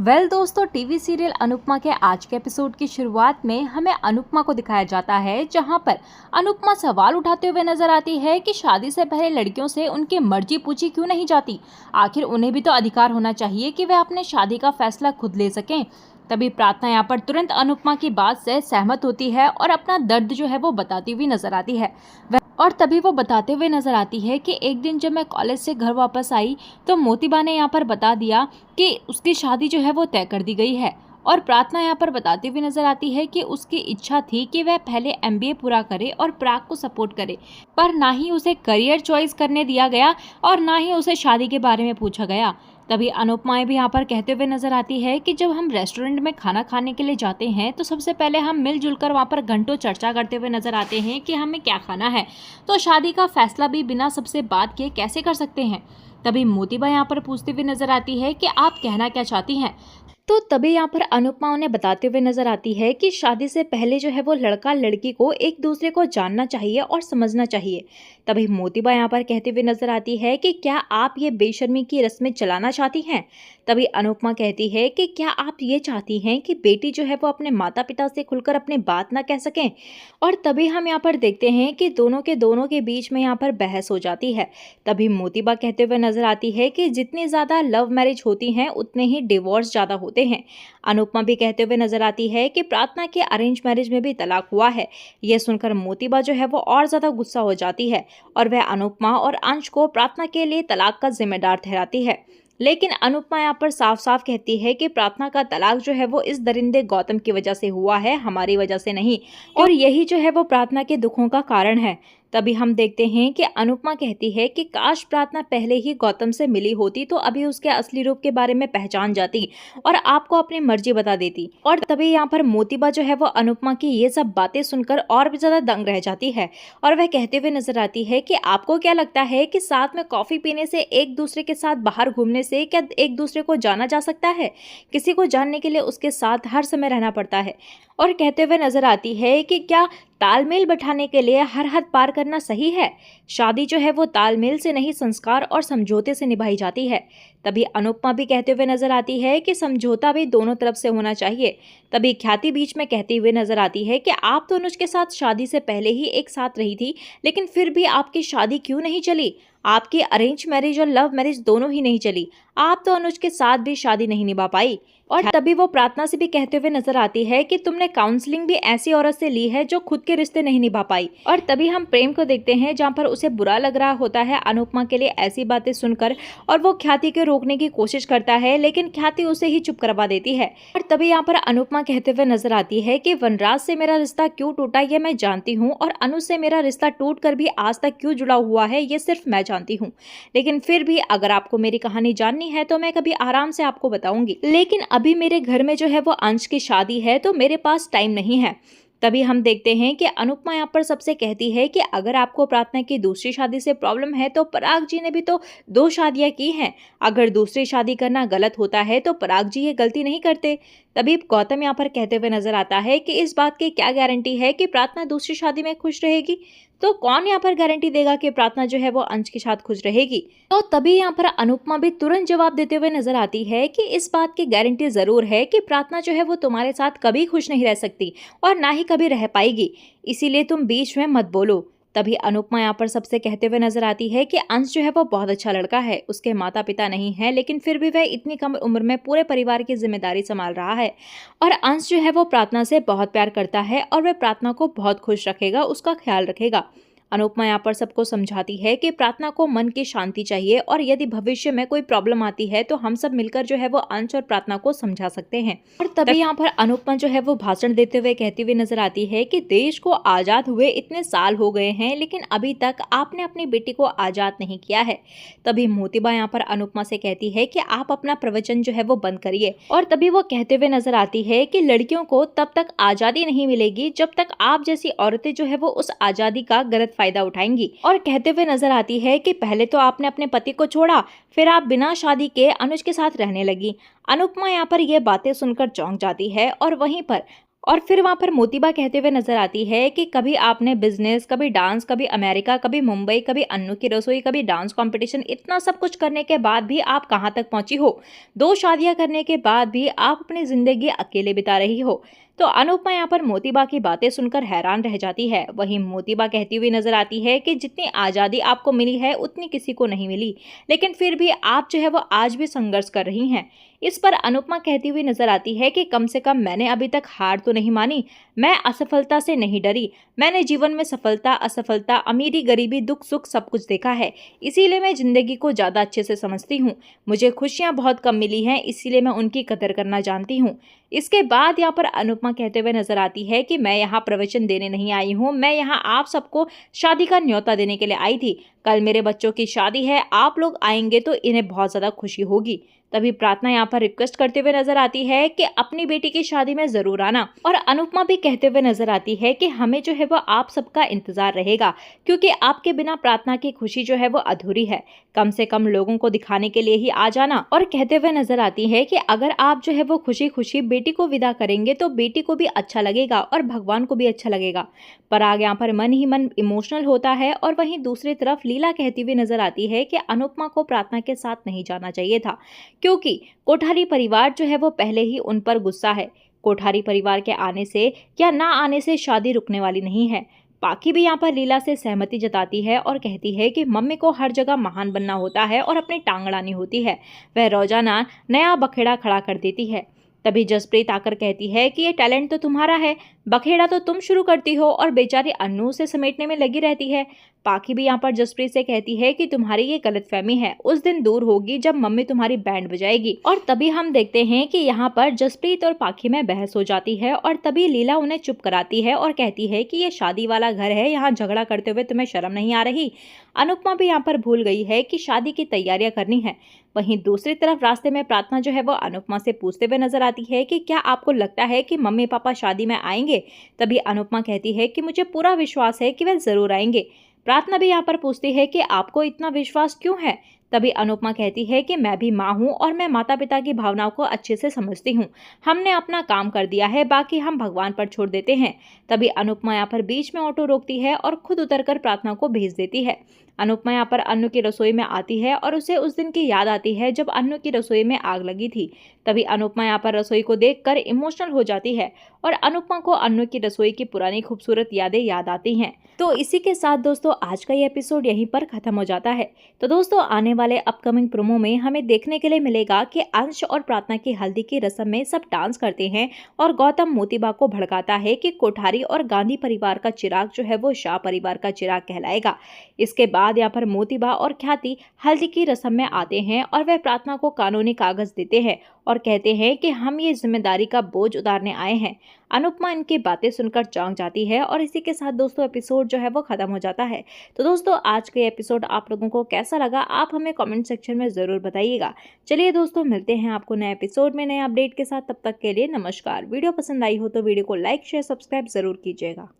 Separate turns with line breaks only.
दोस्तों, TV serial Anupama के आज के एपिसोड की शुरुआत में हमें अनुपमा को दिखाया जाता है, जहां पर अनुपमा सवाल उठाते हुए नजर आती है कि शादी से पहले लड़कियों से उनकी मर्जी पूछी क्यों नहीं जाती। आखिर उन्हें भी तो अधिकार होना चाहिए कि वे अपने शादी का फैसला खुद ले सकें। तभी प्रार्थना यहाँ पर तुरंत अनुपमा की बात से सहमत होती है और अपना दर्द जो है वो बताती हुई नजर आती है। और तभी वो बताते हुए नजर आती है कि एक दिन जब मैं कॉलेज से घर वापस आई तो मोतीबा ने यहाँ पर बता दिया कि उसकी शादी जो है वो तय कर दी गई है। और प्रार्थना यहाँ पर बताती हुई नजर आती है कि उसकी इच्छा थी कि वह पहले एमबीए पूरा करे और प्राग को सपोर्ट करे, पर ना ही उसे करियर चॉइस करने दिया गया और ना ही उसे शादी के बारे में पूछा गया। तभी अनुपमा भी यहाँ पर कहते हुए नजर आती है कि जब हम रेस्टोरेंट में खाना खाने के लिए जाते हैं तो सबसे पहले हम मिलजुल कर वहाँ पर घंटों चर्चा करते हुए नजर आते हैं कि हमें क्या खाना है, तो शादी का फैसला भी बिना सबसे बात किए कैसे कर सकते हैं। तभी मोतीबा यहाँ पर पूछती हुई नजर आती है कि आप कहना क्या चाहती हैं। तो तभी यहाँ पर अनुपमा उन्हें बताते हुए नजर आती है कि शादी से पहले जो है वो लड़का लड़की को एक दूसरे को जानना चाहिए और समझना चाहिए। तभी मोतीबा यहाँ पर कहते हुए नजर आती है कि क्या आप ये बेशर्मी की रस्में चलाना चाहती हैं। तभी अनुपमा कहती है कि क्या आप ये चाहती हैं कि बेटी जो है वो अपने माता पिता से खुलकर अपनी बात ना कह सकें। और तभी हम यहाँ पर देखते हैं कि दोनों के बीच में यहाँ पर बहस हो जाती है। तभी मोतीबा कहते हुए नजर आती है कि जितनी ज्यादा लव मैरिज होती हैं उतने ही डिवोर्स ज्यादा होते हैं। अनुपमा भी कहते हुए नजर आती है कि प्रार्थना के अरेंज मैरिज में भी तलाक हुआ है। यह सुनकर मोतीबा जो है वो और ज्यादा गुस्सा हो जाती है और वह अनुपमा और अंश को प्रार्थना के लिए तलाक का जिम्मेदार ठहराती है। लेकिन अनुपमा यहाँ पर साफ साफ कहती है कि प्रार्थना का तलाक जो है वो इस दरिंदे गौतम की वजह से हुआ है, हमारी वजह से नहीं, और यही जो है वो प्रार्थना के दुखों का कारण है। तभी हम देखते हैं कि अनुपमा कहती है कि काश प्रार्थना पहले ही गौतम से मिली होती तो अभी उसके असली रूप के बारे में पहचान जाती और आपको अपनी मर्जी बता देती। और तभी यहाँ पर मोतीबा जो है वो अनुपमा की ये सब बातें सुनकर और भी ज्यादा दंग रह जाती है और वह कहते हुए नजर आती है कि आपको क्या लगता है कि साथ में कॉफी पीने से, एक दूसरे के साथ बाहर घूमने से क्या एक दूसरे को जाना जा सकता है? किसी को जानने के लिए उसके साथ हर समय रहना पड़ता है। और कहते हुए नजर आती है कि क्या तालमेल बैठाने के लिए हर हद पार करना सही है? शादी जो है वो तालमेल से नहीं, संस्कार और समझौते से निभाई जाती है। तभी अनुपमा भी कहते हुए नजर आती है कि समझौता भी दोनों तरफ से होना चाहिए। तभी ख्याति बीच में कहती हुए नजर आती है कि आप तो अनुज के साथ शादी से पहले ही एक साथ रही थी, लेकिन फिर भी आपकी शादी क्यों नहीं चली? आपकी अरेंज मैरिज और लव मैरिज दोनों ही नहीं चली, आप तो अनुज के साथ भी शादी नहीं निभा पाई। और तभी वो प्रार्थना से भी कहते हुए नजर आती है कि तुमने काउंसलिंग भी ऐसी औरत से ली है जो खुद के रिश्ते नहीं निभा पाई। और तभी हम प्रेम को देखते हैं जहां पर उसे बुरा लग रहा होता है अनुपमा के लिए ऐसी बातें सुनकर, और वो ख्याति को रोकने की कोशिश करता है, लेकिन ख्याति उसे ही चुप करवा देती है। और तभी यहाँ पर अनुपमा कहते हुए नजर आती है कि वनराज से मेरा रिश्ता क्यों टूटा ये मैं जानती हूँ, और अनुज से मेरा रिश्ता टूट कर भी आज तक क्यों जुड़ा हुआ है ये सिर्फ मैं जानती हूँ। लेकिन फिर भी अगर आपको मेरी कहानी जाननी है तो मैं कभी आराम से आपको बताऊंगी, लेकिन अभी मेरे घर में जो है वो अंश की शादी है तो मेरे पास टाइम नहीं है। तभी हम देखते हैं कि अनुपमा यहाँ पर सबसे कहती है कि अगर आपको प्रार्थना की दूसरी शादी से प्रॉब्लम है तो पराग जी ने भी तो 2 शादियां की हैं। अगर दूसरी शादी करना गलत होता है तो पराग जी ये गलती नहीं करते। तभी गौतम यहाँ पर कहते हुए नजर आता है कि इस बात की क्या गारंटी है कि प्रार्थना दूसरी शादी में खुश रहेगी? तो कौन यहाँ पर गारंटी देगा कि प्रार्थना जो है वो अंश के साथ खुश रहेगी? तो तभी यहाँ पर अनुपमा भी तुरंत जवाब देते हुए नजर आती है कि इस बात की गारंटी जरूर है कि प्रार्थना जो है वो तुम्हारे साथ कभी खुश नहीं रह सकती और ना ही कभी रह पाएगी, इसीलिए तुम बीच में मत बोलो। तभी अनुपमा यहाँ पर सबसे कहते हुए नजर आती है कि अंश जो है वो बहुत अच्छा लड़का है, उसके माता पिता नहीं है, लेकिन फिर भी वह इतनी कम उम्र में पूरे परिवार की जिम्मेदारी संभाल रहा है। और अंश जो है वो प्रार्थना से बहुत प्यार करता है और वह प्रार्थना को बहुत खुश रखेगा, उसका ख्याल रखेगा। अनुपमा यहाँ पर सबको समझाती है कि प्रार्थना को मन की शांति चाहिए और यदि भविष्य में कोई प्रॉब्लम आती है तो हम सब मिलकर जो है वो अंश और प्रार्थना को समझा सकते हैं। और तभी यहाँ पर अनुपमा जो है वो भाषण देते हुए कहती हुई नजर आती है कि देश को आजाद हुए इतने साल हो गए हैं, लेकिन अभी तक आपने अपनी बेटी को आजाद नहीं किया है। तभी मोतीबा यहाँ पर अनुपमा से कहती है कि आप अपना प्रवचन जो है वो बंद करिए। और तभी वो कहते हुए नजर आती है कि लड़कियों को तब तक आजादी नहीं मिलेगी जब तक आप जैसी औरतें जो है वो उस आजादी का गलत फायदा उठाएंगी। और कहते हुए नजर आती है कि पहले तो आपने अपने पति को छोड़ा, फिर आप बिना शादी के अनुज के साथ रहने लगी। अनुपमा यहाँ पर यह बातें सुनकर चौंक जाती है और वहीं पर और फिर वहाँ पर मोतीबा कहते हुए नजर आती है कि कभी आपने बिजनेस, कभी डांस, कभी अमेरिका, कभी मुंबई, कभी अन्नू की रसोई, कभी डांस कंपटीशन, इतना सब कुछ करने के बाद भी आप कहाँ तक पहुंची हो? 2 शादियां करने के बाद भी आप अपनी जिंदगी अकेले बिता रही हो। तो अनुपमा यहाँ पर मोतीबा की बातें सुनकर हैरान रह जाती है। वहीं मोतीबा कहती हुई नजर आती है कि जितनी आज़ादी आपको मिली है उतनी किसी को नहीं मिली, लेकिन फिर भी आप जो है वो आज भी संघर्ष कर रही हैं। इस पर अनुपमा कहती हुई नजर आती है कि कम से कम मैंने अभी तक हार तो नहीं मानी, मैं असफलता से नहीं डरी। मैंने जीवन में सफलता, असफलता, अमीरी, गरीबी, दुख सुख सब कुछ देखा है, इसीलिए मैं जिंदगी को ज़्यादा अच्छे से समझती हूँ। मुझे खुशियाँ बहुत कम मिली हैं, इसीलिए मैं उनकी कदर करना जानती हूँ। इसके बाद यहाँ पर अनुपमा कहते हुए नजर आती है कि मैं यहाँ प्रवचन देने नहीं आई हूँ, मैं यहाँ आप सबको शादी का न्योता देने के लिए आई थी। कल मेरे बच्चों की शादी है, आप लोग आएंगे तो इन्हें बहुत ज़्यादा खुशी होगी। तभी प्रार्थना यहाँ पर रिक्वेस्ट करते हुए नजर आती है कि अपनी बेटी की शादी में जरूर आना। और अनुपमा भी कहते हुए नजर आती है कि हमें जो है वो आप सबका इंतजार रहेगा, क्योंकि आपके बिना प्रार्थना की खुशी जो है वो अधूरी है। कम से कम लोगों को दिखाने के लिए ही आ जाना। और कहते हुए नजर आती है कि अगर आप जो है वो खुशी खुशी बेटी को विदा करेंगे तो बेटी को भी अच्छा लगेगा और भगवान को भी अच्छा लगेगा। पराग यहाँ पर मन ही मन इमोशनल होता है। और वहीं दूसरी तरफ लीला कहती हुई नजर आती है कि अनुपमा को प्रार्थना के साथ नहीं जाना चाहिए था, क्योंकि कोठारी परिवार जो है वो पहले ही उन पर गुस्सा है। कोठारी परिवार के आने से या ना आने से शादी रुकने वाली नहीं है। पाखी भी यहाँ पर लीला से सहमति जताती है और कहती है कि मम्मी को हर जगह महान बनना होता है और अपनी टांग अड़ानी होती है। वह रोजाना नया बखेड़ा खड़ा कर देती है। तभी जसप्रीत आकर कहती है कि ये टैलेंट तो तुम्हारा है, बखेड़ा तो तुम शुरू करती हो और बेचारी अन्नू से समेटने में लगी रहती है। पाखी भी यहाँ पर जसप्रीत से कहती है कि तुम्हारी ये गलतफहमी है, उस दिन दूर होगी जब मम्मी तुम्हारी बैंड बजाएगी। और तभी हम देखते हैं कि यहाँ पर जसप्रीत और पाखी में बहस हो जाती है और तभी लीला उन्हें चुप कराती है और कहती है कि ये शादी वाला घर है, यहाँ झगड़ा करते हुए तुम्हें शर्म नहीं आ रही? अनुपमा भी यहाँ पर भूल गई है कि शादी की तैयारियां करनी है। वहीं दूसरी तरफ रास्ते में प्रार्थना जो है वो अनुपमा से पूछते हुए नजर आती है कि क्या आपको लगता है कि मम्मी पापा शादी में आएंगे? तभी अनुपमा कहती है कि मुझे पूरा विश्वास है कि वे जरूर आएंगे। प्रार्थना भी यहाँ पर पूछती है कि आपको इतना विश्वास क्यों है? तभी अनुपमा कहती है कि मैं भी माँ हूँ और मैं माता पिता की भावनाओं को अच्छे से समझती हूँ। हमने अपना काम कर दिया है, बाकी हम भगवान पर छोड़ देते हैं। तभी अनुपमा यहाँ पर बीच में ऑटो रोकती है और खुद उतरकर प्रार्थना को भेज देती है। अनुपमा यहाँ पर अन्नू की रसोई में आती है और उसे उस दिन की याद आती है जब अन्नू की रसोई में आग लगी थी। तभी अनुपमा यहाँ पर रसोई को देखकर इमोशनल हो जाती है और अनुपमा को अन्नू की रसोई की पुरानी खूबसूरत यादें याद आती हैं। तो इसी के साथ दोस्तों आज का ये एपिसोड यहीं पर खत्म हो जाता है। तो दोस्तों आने वाले अपकमिंग प्रोमो में हमें देखने के लिए मिलेगा कि अंश और प्रार्थना की हल्दी की रस्म में सब डांस करते हैं और गौतम मोतीबा को भड़काता है कि कोठारी और गांधी परिवार का चिराग जो है वो शाह परिवार का चिराग कहलाएगा। इसके बाद यहाँ पर मोतीबा और ख्याति हल्दी की रस्म में आते हैं और वह प्रार्थना को कानूनी कागज देते हैं और कहते हैं कि हम ये जिम्मेदारी का बोझ उतारने आए हैं। अनुपमा इनकी बातें सुनकर चौंक जाती है और इसी के साथ दोस्तों एपिसोड जो है वो खत्म हो जाता है। तो दोस्तों आज का एपिसोड आप लोगों को कैसा लगा आप हमें कमेंट सेक्शन में ज़रूर बताइएगा। चलिए दोस्तों मिलते हैं आपको नए एपिसोड में नए अपडेट के साथ, तब तक के लिए नमस्कार। वीडियो पसंद आई हो तो वीडियो को लाइक शेयर सब्सक्राइब जरूर कीजिएगा।